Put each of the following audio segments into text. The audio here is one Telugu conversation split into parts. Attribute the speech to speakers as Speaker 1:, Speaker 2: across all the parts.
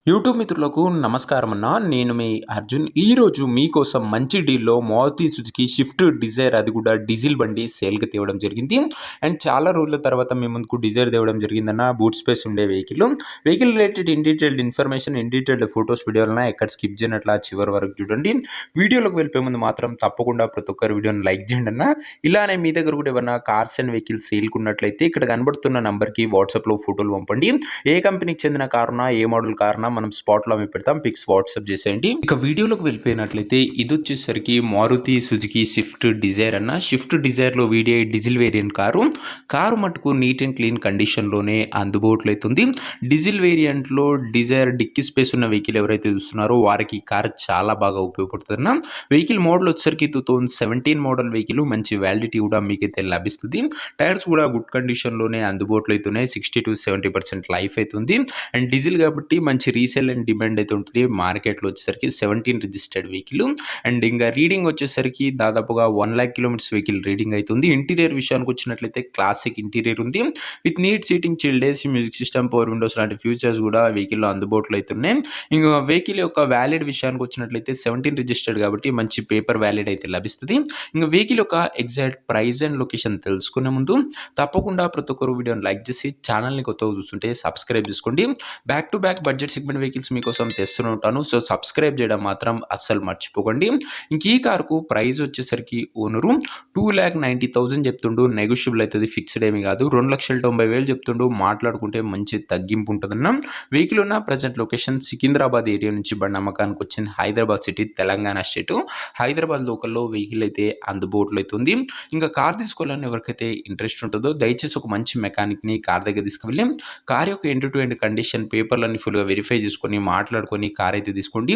Speaker 1: యూట్యూబ్ మిత్రులకు నమస్కారం అన్న. నేను మీ అర్జున్. ఈరోజు మీకోసం మంచి డీల్లో మారుతి సుజుకి షిఫ్ట్ డిజైర్, అది కూడా డీజిల్ బండి సేల్కి తేవడం జరిగింది. అండ్ చాలా రోజుల తర్వాత మీ ముందుకు డిజైర్ తేవడం జరిగిందన్న. బూట్ స్పేస్ ఉండే vehicle related in detailed information, in detailed photos, వీడియోలను ఎక్కడ స్కిప్ చేయనట్లా చివరి వరకు చూడండి. వీడియోలోకి వెళ్ళిపోయే ముందు మాత్రం తప్పకుండా ప్రతి ఒక్కరు వీడియోని లైక్ చేయండి అన్న. ఇలానే మీ దగ్గర కూడా ఏమన్నా కార్స్ అండ్ వెహికల్స్ సేల్కున్నట్లయితే ఇక్కడ కనబడుతున్న నంబర్కి వాట్సాప్లో ఫోటోలు పంపండి. ఏ కంపెనీకి చెందిన కారునా, ఏ మోడల్ కారునా మనం స్పాట్లో అవి పెడతాం. పిక్స్ వాట్సాప్ చేసేయండి. ఇక వీడియోలోకి వెళ్ళిపోయినట్లయితే ఇది వచ్చేసరికి మారుతి సుజుకి షిఫ్ట్ డిజైర్ అన్న. షిఫ్ట్ డిజైర్లో వీడియో డీజిల్ వేరియంట్ కారు మటుకు నీట్ అండ్ క్లీన్ కండిషన్లోనే అందుబాటులో అవుతుంది. డీజిల్ వేరియంట్లో డిజైర్ డిక్కీ స్పేస్ ఉన్న వెహికల్ ఎవరైతే చూస్తున్నారో వారికి ఈ కార్ చాలా బాగా ఉపయోగపడుతుంది అన్న. వెహికల్ మోడల్ వచ్చేసరికి 2017 మోడల్ వెహికల్, మంచి వ్యాలిడిటీ కూడా మీకైతే లభిస్తుంది. టైర్స్ కూడా గుడ్ కండిషన్లోనే అందుబాటులో అవుతున్నాయి. 60 to 70% లైఫ్ అవుతుంది. అండ్ డీజిల్ కాబట్టి మంచి రీసేల్ అండ్ డిమాండ్ అయితే ఉంటుంది. మార్కెట్లో వచ్చేసరికి 17 రిజిస్టర్డ్ వెహికల్. అండ్ ఇంకా రీడింగ్ వచ్చేసరికి దాదాపుగా 1 lakh కిలోమీటర్స్ వెహికల్ రీడింగ్ అవుతుంది. ఇంటీరియర్ విషయానికి వచ్చినట్లయితే క్లాసిక్ ఇంటీరియర్ ఉంది. With neat seating, chilled AC, music system, power windows లాంటి ఫ్యూచర్స్ కూడా వెహికల్లో అందుబాటులో అవుతున్నాయి. ఇంకా వెహికల్ యొక్క వ్యాలిడ్ విషయానికి వచ్చినట్లయితే 17 రిజిస్టర్డ్ కాబట్టి మంచి పేపర్ వ్యాలిడ్ అయితే లభిస్తుంది. ఇంకా వెహికల్ యొక్క ఎగ్జాక్ట్ ప్రైస్ అండ్ లొకేషన్ తెలుసుకునే ముందు తప్పకుండా ప్రతి ఒక్కరు వీడియోని లైక్ చేసి ఛానల్ని కొత్తగా చూస్తుంటే సబ్స్క్రైబ్ చేసుకోండి. Back to back budget segment vehicles మీకోసం తెస్తూనే ఉంటాను. సో సబ్స్క్రైబ్ చేయడం మాత్రం అస్సలు మర్చిపోకండి. ఇంక ఈ కారుకు ప్రైస్ వచ్చేసరికి ఓనరు 2,90,000 చెప్తుండు. నెగోషియబుల్ అవుతుంది, ఫిక్స్డ్ ఏమి కాదు. 2,90,000 చెప్తుండు. మాట్లాడుకుంటే మంచి తగ్గింపు ఉంటుందన్న. వెహికల్ ఉన్న ప్రజెంట్ లొకేషన్ సికింద్రాబాద్ ఏరియా నుంచి బండి అమ్మకానికి వచ్చింది. Hyderabad city, Telangana state. హైదరాబాద్ లోకల్లో వెహికల్ అయితే అందుబాటులో అవుతుంది. ఇంకా కార్ తీసుకోవాలని ఎవరికైతే ఇంట్రెస్ట్ ఉంటుందో దయచేసి ఒక మంచి మెకానిక్ని కార్ దగ్గర తీసుకువెళ్ళి కార్ యొక్క ఎండ్ టు ఎండ్ కండిషన్, పేపర్లన్నీ ఫుల్గా వెరిఫై చేసుకొని మాట్లాడుకొని కార్ అయితే తీసుకోండి.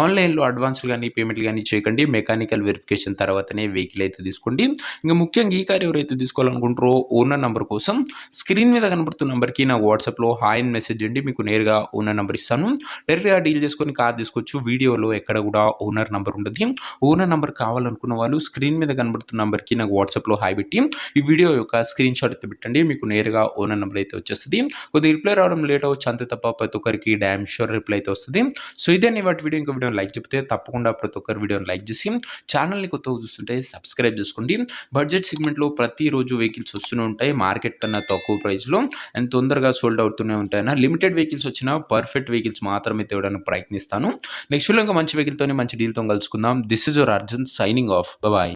Speaker 1: ఆన్లైన్లో అడ్వాన్స్లు కానీ పేమెంట్లు కానీ చేయకండి. మెకానికల్ వెరిఫికేషన్ తర్వాతనే వెహికల్ అయితే తీసుకోండి. ఇంకా ముఖ్యంగా ఈ కార్ ఎవరైతే తీసుకోవాలనుకుంటారో ఓనర్ నెంబర్ కోసం స్క్రీన్ మీద కనబడుతున్న నెంబర్కి నా వాట్సాప్లో హాయ్ అని మెసేజ్ చేయండి. మీకు నేరుగా ఓనర్ నెంబర్ ఇస్తాను. డైరెక్ట్గా డీల్ చేసుకొని కార్ తీసుకోవచ్చు. వీడియోలో ఎక్కడ కూడా ఓనర్ నెంబర్ ఉంటుంది. ఓనర్ నెంబర్ కావాలనుకున్న వాళ్ళు స్క్రీన్ మీద కనబడుతున్న నెంబర్కి నాకు వాట్సాప్లో హాయ్ పెట్టి ఈ వీడియో యొక్క స్క్రీన్ షాట్ అయితే పెట్టండి. మీకు నేరుగా ఓనర్ నెంబర్ అయితే వచ్చేస్తుంది. కొద్దిగా రిప్లై రావడం లేట్ అవ్వచ్చు, అంతే తప్ప ప్రతి ఒక్కరికి డ్యామ్ షూర్ రిప్లై అయితే వస్తుంది. సో ఇదే వాటి వీడియో. ఇంకా వీడియో లైక్ చెప్తే తప్పకుండా ప్రతి ఒక్కరు వీడియోని లైక్ చేసి ఛానల్ని కొత్తగా చూస్తుంటే సబ్స్క్రైబ్ చేసుకోండి. బడ్జెట్ సెగ్మెంట్లో ప్రతిరోజు వెహికల్స్ వస్తూనే ఉంటాయి. మార్కెట్ కన్నా తక్కువ ప్రైస్లో అండ్ తొందరగా సోల్డ్ అవుతూనే ఉంటాయన్న. లిమిటెడ్ వెహికల్స్ వచ్చినా పర్ఫెక్ట్ వెహికల్స్ మాత్రమే తేవడానికి ప్రయత్నిస్తాను. నెక్స్ట్ ఇంకా మంచి వెహికల్తోనే మంచి డీల్తో కలుసుకుందాం. This is your Arjun signing off. Bye.